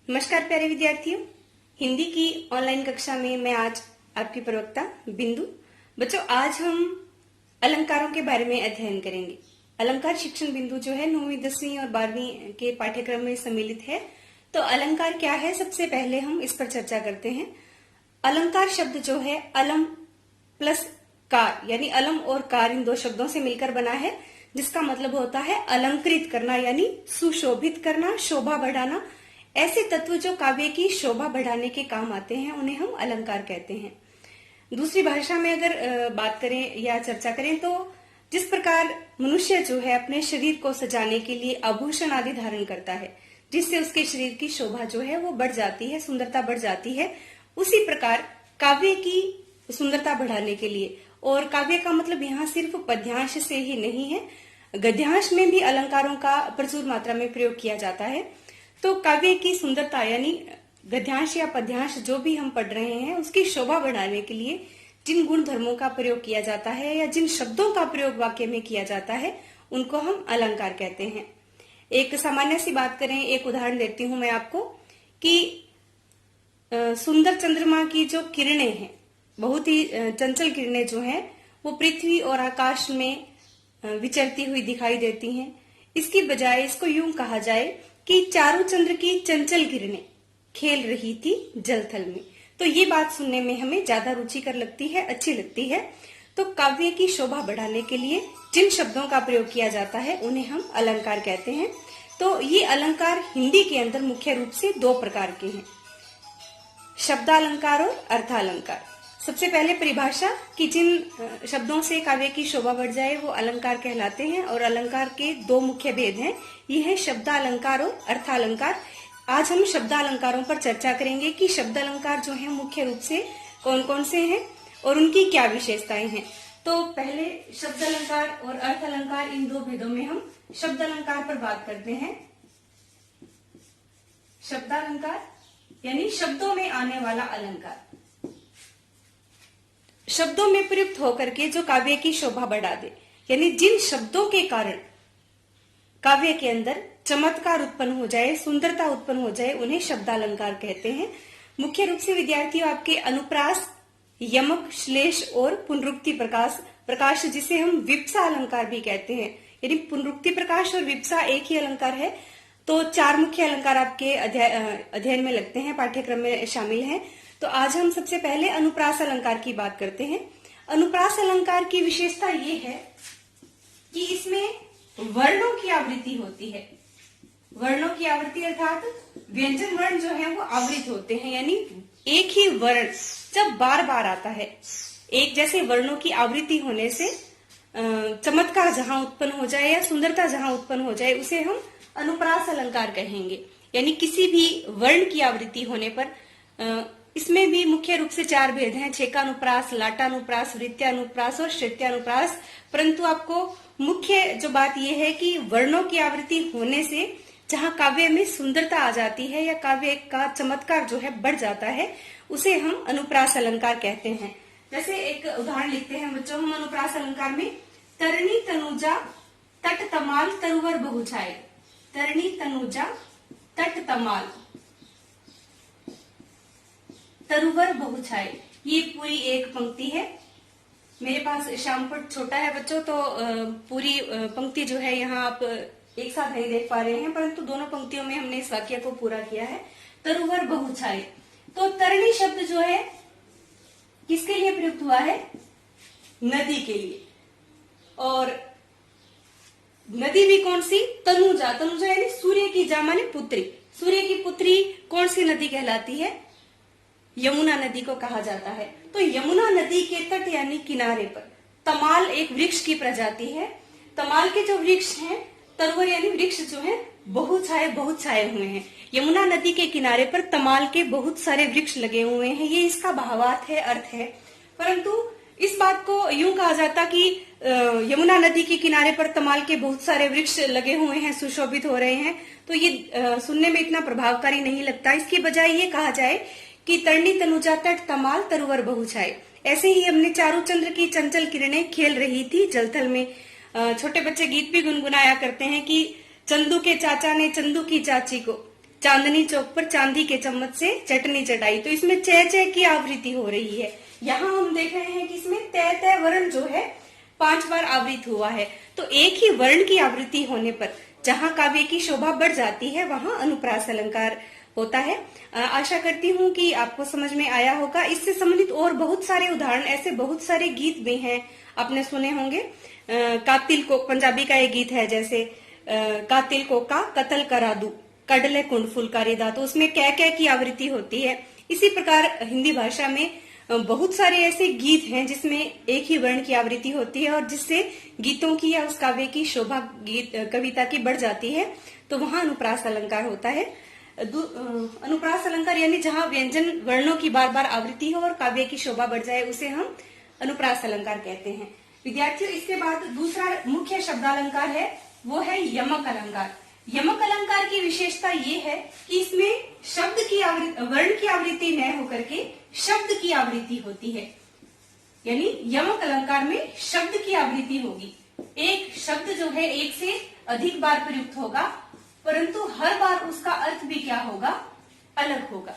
नमस्कार प्यारे विद्यार्थियों, हिंदी की ऑनलाइन कक्षा में मैं आज आपकी प्रवक्ता बिंदु। बच्चों, आज हम अलंकारों के बारे में अध्ययन करेंगे। अलंकार शिक्षण बिंदु जो है 9वीं 10वीं और 12वीं के पाठ्यक्रम में सम्मिलित है। तो अलंकार क्या है, सबसे पहले हम इस पर चर्चा करते हैं। अलंकार शब्द जो है अलम प्लस कार यानी अलम और कार इन दो शब्दों से मिलकर बना है, जिसका मतलब होता है अलंकृत करना यानी सुशोभित करना, शोभा बढ़ाना। ऐसे तत्व जो काव्य की शोभा बढ़ाने के काम आते हैं उन्हें हम अलंकार कहते हैं। दूसरी भाषा में अगर बात करें या चर्चा करें तो जिस प्रकार मनुष्य जो है अपने शरीर को सजाने के लिए आभूषण आदि धारण करता है, जिससे उसके शरीर की शोभा जो है वो बढ़ जाती है, सुंदरता बढ़ जाती है, उसी प्रकार काव्य की सुंदरता बढ़ाने के लिए, और काव्य का मतलब यहाँ सिर्फ पद्यांश से ही नहीं है, गद्यांश में भी अलंकारों का प्रचुर मात्रा में प्रयोग किया जाता है। तो काव्य की सुंदरता यानी गद्यांश या पद्यांश जो भी हम पढ़ रहे हैं उसकी शोभा बढ़ाने के लिए जिन गुण धर्मों का प्रयोग किया जाता है या जिन शब्दों का प्रयोग वाक्य में किया जाता है उनको हम अलंकार कहते हैं। एक सामान्य सी बात करें, एक उदाहरण देती हूं मैं आपको कि सुंदर चंद्रमा की जो किरणें हैं, बहुत ही चंचल किरणें जो हैं, वो पृथ्वी और आकाश में विचरती हुई दिखाई देती हैं। इसकी बजाय इसको यूं कहा जाए कि चारु चंद्र की चंचल किरणें खेल रही थी जलथल में। तो ये बात सुनने में हमें ज्यादा रुचिकर लगती है, अच्छी लगती है। तो काव्य की शोभा बढ़ाने के लिए जिन शब्दों का प्रयोग किया जाता है उन्हें हम अलंकार कहते हैं। तो ये अलंकार हिंदी के अंदर मुख्य रूप से दो प्रकार के हैं, शब्दालंकार और अर्थालंकार। सबसे पहले परिभाषा कि जिन शब्दों से काव्य की शोभा बढ़ जाए वो अलंकार कहलाते हैं, और अलंकार के दो मुख्य भेद हैं, ये है शब्दालंकार और अर्थालंकार। आज हम शब्दालंकारों पर चर्चा करेंगे कि शब्दालंकार जो है मुख्य रूप से कौन कौन से हैं और उनकी क्या विशेषताएं हैं। तो पहले शब्दालंकार और अर्थालंकार, इन दो भेदों में हम शब्दालंकार पर बात करते हैं। शब्दालंकार यानी शब्दों में आने वाला अलंकार, शब्दों में प्रयुक्त होकर के जो काव्य की शोभा बढ़ा दे, यानी जिन शब्दों के कारण काव्य के अंदर चमत्कार उत्पन्न हो जाए, सुंदरता उत्पन्न हो जाए, उन्हें शब्दालंकार कहते हैं। मुख्य रूप से विद्यार्थियों आपके अनुप्रास, यमक, श्लेष और पुनरुक्ति प्रकाश जिसे हम विप्सा अलंकार भी कहते हैं, यानी पुनरुक्ति प्रकाश और विप्सा एक ही अलंकार है। तो चार मुख्य अलंकार आपके अध्ययन में लगते हैं, पाठ्यक्रम में शामिल हैं। तो आज हम सबसे पहले अनुप्रास अलंकार की बात करते हैं। अनुप्रास अलंकार की विशेषता ये है कि इसमें वर्णों की आवृत्ति होती है। वर्णों की आवृत्ति अर्थात व्यंजन वर्ण जो है वो आवृत होते हैं, यानी एक ही वर्ण जब बार बार आता है, एक जैसे वर्णों की आवृत्ति होने से चमत्कार जहां उत्पन्न हो जाए या सुंदरता जहां उत्पन्न हो जाए उसे हम अनुप्रास अलंकार कहेंगे। यानी किसी भी वर्ण की आवृत्ति होने पर इसमें भी मुख्य रूप से चार भेद हैं, छेकानुप्रास, लाटानुप्रास, वृत्त्यानुप्रास और श्रुत्यानुप्रास। परंतु आपको मुख्य जो बात यह है कि वर्णों की आवृत्ति होने से जहां काव्य में सुंदरता आ जाती है या काव्य का चमत्कार जो है बढ़ जाता है, उसे हम अनुप्रास अलंकार कहते हैं। जैसे एक उदाहरण लिखते हैं बच्चों हम अनुप्रास अलंकार में, तरणी तनुजा तट तमाल तरुवर बहुछाए। तरणी तनुजा तट तमाल तरुवर बहुछाए, ये पूरी एक पंक्ति है। मेरे पास श्यामपट छोटा है बच्चों, तो पूरी पंक्ति जो है यहाँ आप एक साथ नहीं देख पा रहे हैं, परंतु दोनों पंक्तियों में हमने इस वाक्य को पूरा किया है। तरुवर बहुछाए, तो तरणी शब्द जो है किसके लिए प्रयुक्त हुआ है? नदी के लिए। और नदी भी कौन सी? तनुजा। तनुजा यानी सूर्य की जा माने पुत्री। सूर्य की पुत्री कौन सी नदी कहलाती है? यमुना नदी को कहा जाता है। तो यमुना नदी के तट यानी किनारे पर तमाल एक वृक्ष की प्रजाति है। तमाल के जो वृक्ष हैं, तरुवर यानी वृक्ष जो है बहुत छाए हुए हैं। यमुना नदी के किनारे पर तमाल के बहुत सारे वृक्ष लगे हुए हैं, ये इसका भावार्थ है, अर्थ है। परंतु इस बात को यूं कहा जाता कि यमुना नदी के किनारे पर तमाल के बहुत सारे वृक्ष लगे हुए हैं, सुशोभित हो रहे हैं, तो ये सुनने में इतना प्रभावकारी नहीं लगता। इसके बजाय ये कहा जाए कि तरणी तनुजा तट तमाल तरुवर बहुछाए। ऐसे ही हमने चारु चंद्र की चंचल किरणें खेल रही थी जलथल में। छोटे बच्चे गीत भी गुनगुनाया करते हैं कि चंदू के चाचा ने चंदू की चाची को चांदनी चौक पर चांदी के चम्मच से चटनी चटाई। तो इसमें चे चे की आवृत्ति हो रही है। यहाँ हम देख रहे हैं कि इसमें तय तय वर्ण जो है 5 बार आवृत हुआ है। तो एक ही वर्ण की आवृत्ति होने पर जहाँ काव्य की शोभा बढ़ जाती है वहां अनुप्रास अलंकार होता है। आशा करती हूँ कि आपको समझ में आया होगा। इससे संबंधित और बहुत सारे उदाहरण, ऐसे बहुत सारे गीत भी हैं, आपने सुने होंगे। कातिल को, पंजाबी का एक गीत है जैसे कातिल को का कत्ल करा दूं, कडले कुंड फुलकारी दा, तो उसमें कै की आवृत्ति होती है। इसी प्रकार हिंदी भाषा में बहुत सारे ऐसे गीत हैं जिसमें एक ही वर्ण की आवृत्ति होती है और जिससे गीतों की या उस काव्य की शोभा गीत कविता की बढ़ जाती है। तो वहां अनुप्रास अलंकार होता है। अनुप्रास अलंकार यानी जहां व्यंजन वर्णों की बार बार आवृत्ति हो और काव्य की शोभा बढ़ जाए उसे हम अनुप्रास अलंकार कहते हैं। विद्यार्थियों, इसके बाद दूसरा मुख्य शब्दालंकार है, वो है यमक अलंकार। यमक अलंकार की विशेषता ये है कि इसमें शब्द की वर्ण की आवृत्ति न होकर के शब्द की आवृत्ति होती है। यानी यमक अलंकार में शब्द की आवृत्ति होगी। एक शब्द जो है एक से अधिक बार प्रयुक्त होगा, परंतु हर बार उसका अर्थ भी क्या होगा, अलग होगा।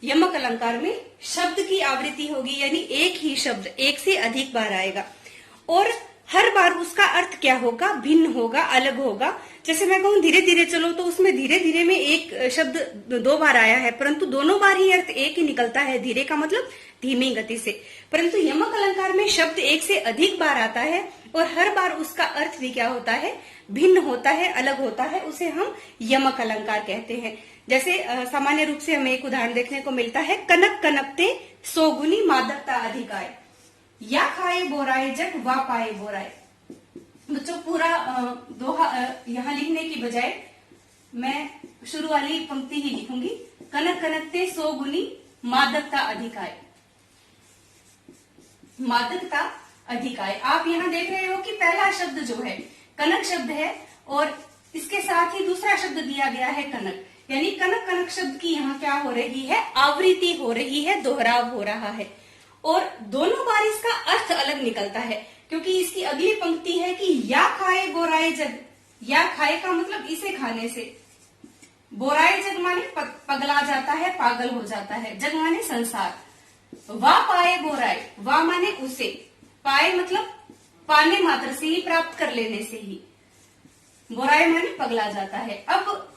यमक अलंकार में शब्द की आवृत्ति होगी, यानी एक ही शब्द एक से अधिक बार आएगा और हर बार उसका अर्थ क्या होगा, भिन्न होगा, अलग होगा। जैसे मैं कहूं धीरे धीरे चलो, तो उसमें धीरे धीरे में एक शब्द 2 बार आया है, परंतु दोनों बार ही अर्थ एक ही निकलता है। धीरे का मतलब धीमी गति से। परंतु यमक अलंकार में शब्द एक से अधिक बार आता है और हर बार उसका अर्थ भी क्या होता है, भिन्न होता है, अलग होता है। उसे हम यमक अलंकार कहते हैं। जैसे सामान्य रूप से हमें एक उदाहरण देखने को मिलता है, कनक कनकते 100 गुनी मादकता अधिकाय, या खाए बोराए जग वा पाए बोराए। बच्चों, पूरा दोहा यहाँ लिखने की बजाय मैं शुरू वाली पंक्ति ही लिखूंगी, कनक कनकते 100 गुनी मादकता अधिकाय। मादकता अधिकाय, आप यहाँ देख रहे हो कि पहला शब्द जो है कनक शब्द है और इसके साथ ही दूसरा शब्द दिया गया है कनक, यानी कनक कनक शब्द की यहाँ क्या हो रही है, आवृत्ति हो रही है, दोहराव हो रहा है। और दोनों बार इसका अर्थ अलग निकलता है, क्योंकि इसकी अगली पंक्ति है कि या खाए बोराए जग। या खाए का मतलब इसे खाने से, बोराए जग माने पगला जाता है, पागल हो जाता है, जग माने संसार। वा पाए बोराए, वा माने उसे, पाए मतलब पाने मात्र से ही, प्राप्त कर लेने से ही, बोराए माने पगला जाता है। अब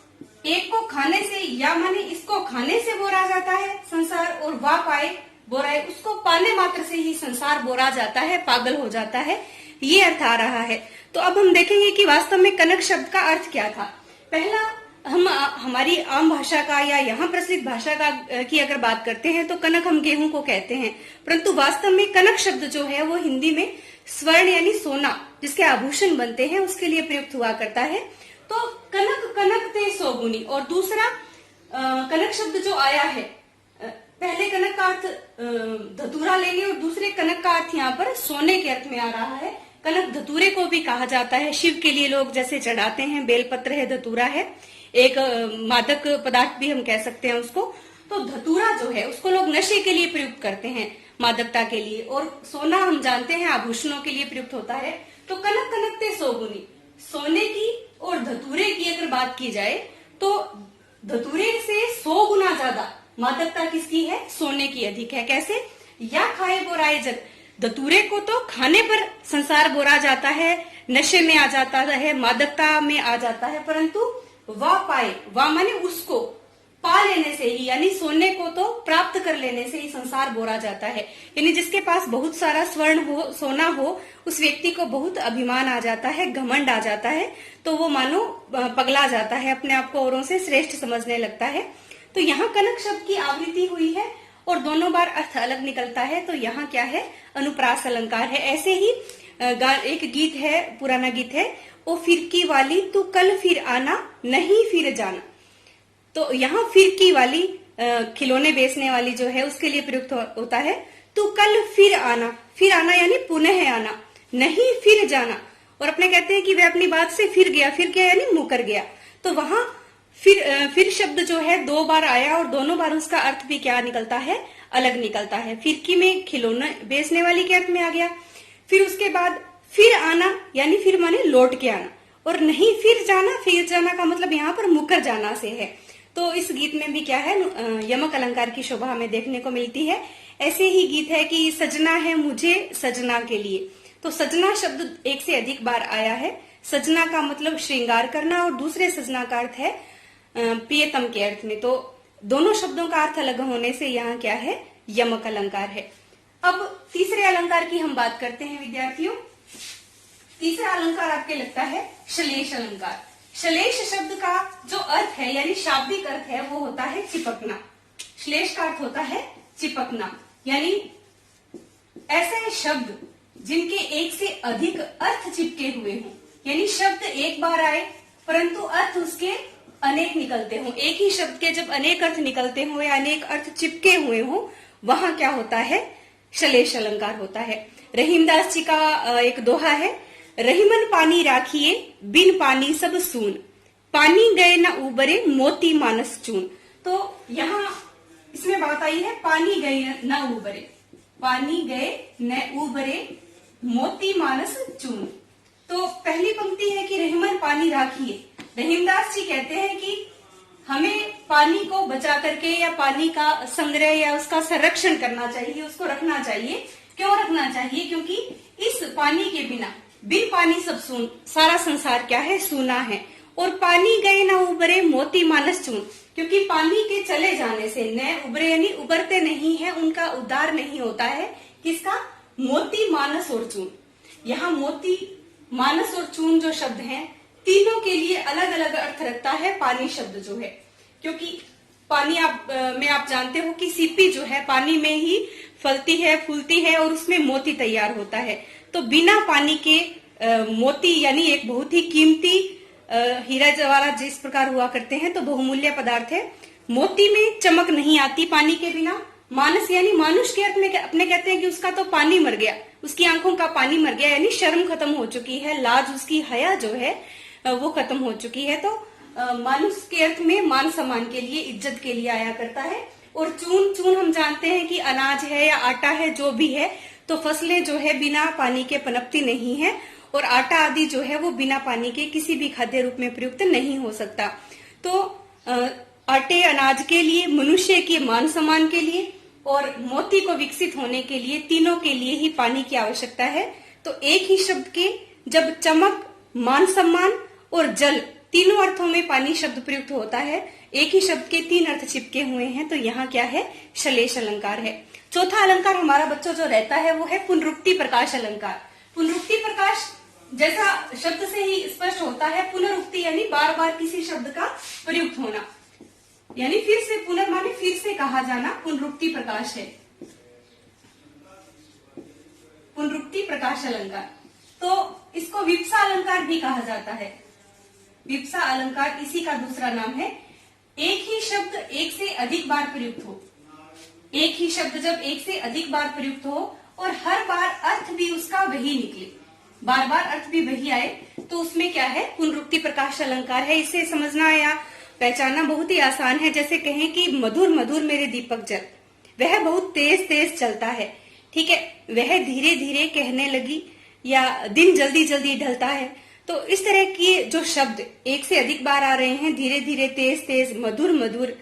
एक को खाने से, या माने इसको खाने से बोरा जाता है संसार, और वा पाए बोराए, उसको पाने मात्र से ही संसार बोरा जाता है, पागल हो जाता है, ये अर्थ आ रहा है। तो अब हम देखेंगे कि वास्तव में कनक शब्द का अर्थ क्या था। पहला, हम हमारी आम भाषा का या यहाँ प्रचलित भाषा का की अगर बात करते हैं तो कनक हम गेहूं को कहते हैं, परंतु वास्तव में कनक शब्द जो है वो हिंदी में स्वर्ण यानी सोना, जिसके आभूषण बनते हैं, उसके लिए प्रयुक्त हुआ करता है। तो कनक कनक ते 100 गुनी, और दूसरा कनक शब्द जो आया है, पहले कनक का अर्थ धतूरा लेंगे और दूसरे कनक का अर्थ यहाँ पर सोने के अर्थ में आ रहा है। कनक धतूरे को भी कहा जाता है, शिव के लिए लोग जैसे चढ़ाते हैं, बेलपत्र है, धतूरा है, एक मादक पदार्थ भी हम कह सकते हैं उसको। तो धतूरा जो है उसको लोग नशे के लिए प्रयुक्त करते हैं, मादकता के लिए, और सोना हम जानते हैं आभूषणों के लिए प्रयुक्त होता है। तो कनक कनकते 100 गुनी, सोने की और धतूरे की अगर बात की जाए तो धतूरे से 100 गुना ज्यादा मादकता किसकी है, सोने की अधिक है। कैसे, या खाए बोराए जग, धतूरे को तो खाने पर संसार बोरा जाता है, नशे में आ जाता है, मादकता में आ जाता है, परंतु वा पाए, वा माने उसको पा लेने से ही, यानी सोने को तो प्राप्त कर लेने से ही संसार बोरा जाता है। यानी जिसके पास बहुत सारा स्वर्ण हो, सोना हो, उस व्यक्ति को बहुत अभिमान आ जाता है, घमंड आ जाता है, तो वो मानो पगला जाता है, अपने आप को औरों से श्रेष्ठ समझने लगता है। तो यहाँ कनक शब्द की आवृत्ति हुई है और दोनों बार अर्थ अलग निकलता है, तो यहाँ क्या है, अनुप्रास अलंकार है। ऐसे ही एक गीत है, पुराना गीत है, ओ फिरकी वाली तू कल फिर आना नहीं फिर जाना। तो यहाँ फिरकी वाली खिलौने बेचने वाली जो है उसके लिए प्रयुक्त होता है। तू कल फिर आना यानी पुनः आना, नहीं फिर जाना। और अपने कहते हैं कि वह अपनी बात से फिर गया यानी मुकर गया। तो वहां फिर शब्द जो है 2 बार आया और दोनों बार उसका अर्थ भी क्या निकलता है, अलग निकलता है। फिरकी में खिलौना बेचने वाली के अर्थ में आ गया। फिर उसके बाद फिर आना यानी फिर माने लौट के आना, और नहीं फिर जाना का मतलब यहाँ पर मुकर जाना से है। तो इस गीत में भी क्या है, यमक अलंकार की शोभा हमें देखने को मिलती है। ऐसे ही गीत है कि सजना है मुझे सजना के लिए, तो सजना शब्द एक से अधिक बार आया है। सजना का मतलब श्रृंगार करना और दूसरे सजना का अर्थ है प्रियतम के अर्थ में। तो दोनों शब्दों का अर्थ अलग होने से यहाँ क्या है, यमक अलंकार है। अब तीसरे अलंकार की हम बात करते हैं विद्यार्थियों। तीसरा अलंकार आपके लगता है श्लेष अलंकार। श्लेष शब्द का जो अर्थ है यानी शाब्दिक अर्थ है वो होता है चिपकना। श्लेष का अर्थ होता है चिपकना, यानी ऐसे शब्द जिनके एक से अधिक अर्थ चिपके हुए हों, यानी शब्द एक बार आए परंतु अर्थ उसके अनेक निकलते हों। एक ही शब्द के जब अनेक अर्थ निकलते हों या अनेक अर्थ चिपके हुए हों, वहां क्या होता है, श्लेष अलंकार होता है। रहीमदास जी का एक दोहा है, रहीमन पानी राखिए बिन पानी सब सून, पानी गए न उबरे मोती मानस चून। तो यहाँ इसमें बात आई है पानी गए न उबरे, पानी गए न उबरे मोती मानस चून। तो पहली पंक्ति है कि रहीमन पानी राखिए। रहीमदास जी कहते हैं कि हमें पानी को बचा करके या पानी का संग्रह या उसका संरक्षण करना चाहिए, उसको रखना चाहिए। क्यों रखना चाहिए? क्योंकि इस पानी के बिना बिन पानी सब सून, सारा संसार क्या है, सूना है। और पानी गए ना उबरे मोती मानस चून, क्योंकि पानी के चले जाने से न उबरे यानी उबरते नहीं है, उनका उद्धार नहीं होता है। किसका? मोती मानस और चून। यहाँ मोती मानस और चून जो शब्द हैं, तीनों के लिए अलग अलग अर्थ रखता है पानी शब्द जो है। क्योंकि पानी आप जानते हो कि सीपी जो है पानी में ही फलती है, फूलती है और उसमें मोती तैयार होता है। तो बिना पानी के मोती यानी एक बहुत ही कीमती हीरा जवाहरात जिस प्रकार हुआ करते हैं तो बहुमूल्य पदार्थ है। मोती में चमक नहीं आती पानी के बिना। मानस यानी मानुष के अर्थ में अपने कहते हैं कि उसका तो पानी मर गया, उसकी आंखों का पानी मर गया, यानी शर्म खत्म हो चुकी है, लाज उसकी हया जो है वो खत्म हो चुकी है। तो मानुष के अर्थ में मान सम्मान के लिए, इज्जत के लिए आया करता है। और चून, चून हम जानते हैं कि अनाज है या आटा है, जो भी है, तो फसलें जो है बिना पानी के पनपती नहीं है और आटा आदि जो है वो बिना पानी के किसी भी खाद्य रूप में प्रयुक्त नहीं हो सकता। तो आटे अनाज के लिए, मनुष्य के मान सम्मान के लिए और मोती को विकसित होने के लिए, तीनों के लिए ही पानी की आवश्यकता है। तो एक ही शब्द के जब चमक, मान सम्मान और जल तीनों अर्थों में पानी शब्द प्रयुक्त होता है, एक ही शब्द के तीन अर्थ चिपके हुए हैं, तो यहाँ क्या है, श्लेष अलंकार है। चौथा अलंकार हमारा बच्चों जो रहता है वो है पुनरुक्ति प्रकाश अलंकार। पुनरुक्ति प्रकाश जैसा शब्द से ही स्पष्ट होता है, पुनरुक्ति यानी बार बार किसी शब्द का प्रयुक्त होना, यानी फिर से, पुनर्माने फिर से कहा जाना, पुनरुक्ति प्रकाश है, पुनरुक्ति प्रकाश अलंकार। तो इसको विप्सा अलंकार भी कहा जाता है। विप्सा अलंकार इसी का दूसरा नाम है। एक ही शब्द एक से अधिक बार प्रयुक्त हो, एक ही शब्द जब एक से अधिक बार प्रयुक्त हो और हर बार अर्थ भी उसका वही निकले, बार बार अर्थ भी वही आए, तो उसमें क्या है, पुनरुक्ति प्रकाश अलंकार है। इसे समझना या पहचानना बहुत ही आसान है। जैसे कहें कि मधुर मधुर मेरे दीपक जल, वह बहुत तेज तेज चलता है, ठीक है, वह धीरे धीरे कहने लगी, या दिन जल्दी जल्दी ढलता है। तो इस तरह के जो शब्द एक से अधिक बार आ रहे हैं, धीरे धीरे, तेज तेज, मधुर मधुर,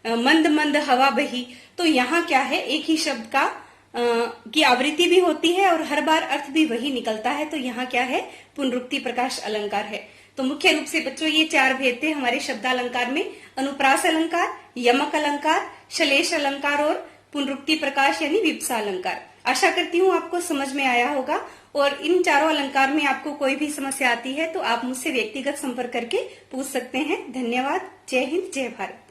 मंद मंद हवा बही, तो यहाँ क्या है, एक ही शब्द का की आवृत्ति भी होती है और हर बार अर्थ भी वही निकलता है, तो यहाँ क्या है, पुनरुक्ति प्रकाश अलंकार है। तो मुख्य रूप से बच्चों ये चार भेद थे हमारे शब्दालंकार में, अनुप्रास अलंकार, यमक अलंकार, श्लेष अलंकार और पुनरुक्ति प्रकाश यानी विप्सा अलंकार। आशा करती हूँ आपको समझ में आया होगा और इन चारों अलंकार में आपको कोई भी समस्या आती है तो आप मुझसे व्यक्तिगत संपर्क करके पूछ सकते हैं। धन्यवाद। जय हिंद, जय भारत।